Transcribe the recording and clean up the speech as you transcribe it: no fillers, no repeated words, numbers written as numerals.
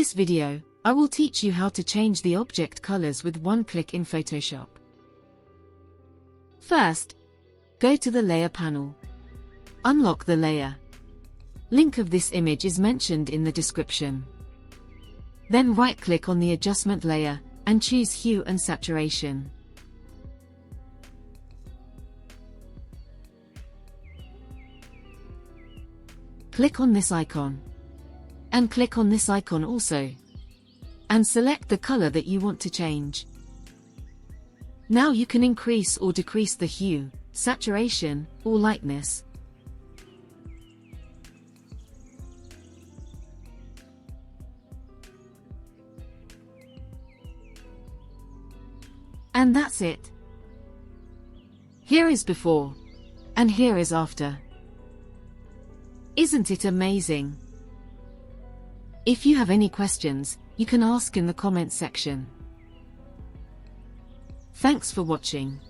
this video, I will teach you how to change the object colors with one click in Photoshop. First, go to the Layer panel. Unlock the layer. Link of this image is mentioned in the description. Then right-click on the adjustment layer, and choose Hue and Saturation. Click on this icon. And click on this icon also. And select the color that you want to change. Now you can increase or decrease the hue, saturation, or lightness. And that's it. Here is before. And here is after. Isn't it amazing? If you have any questions, you can ask in the comments section. Thanks for watching.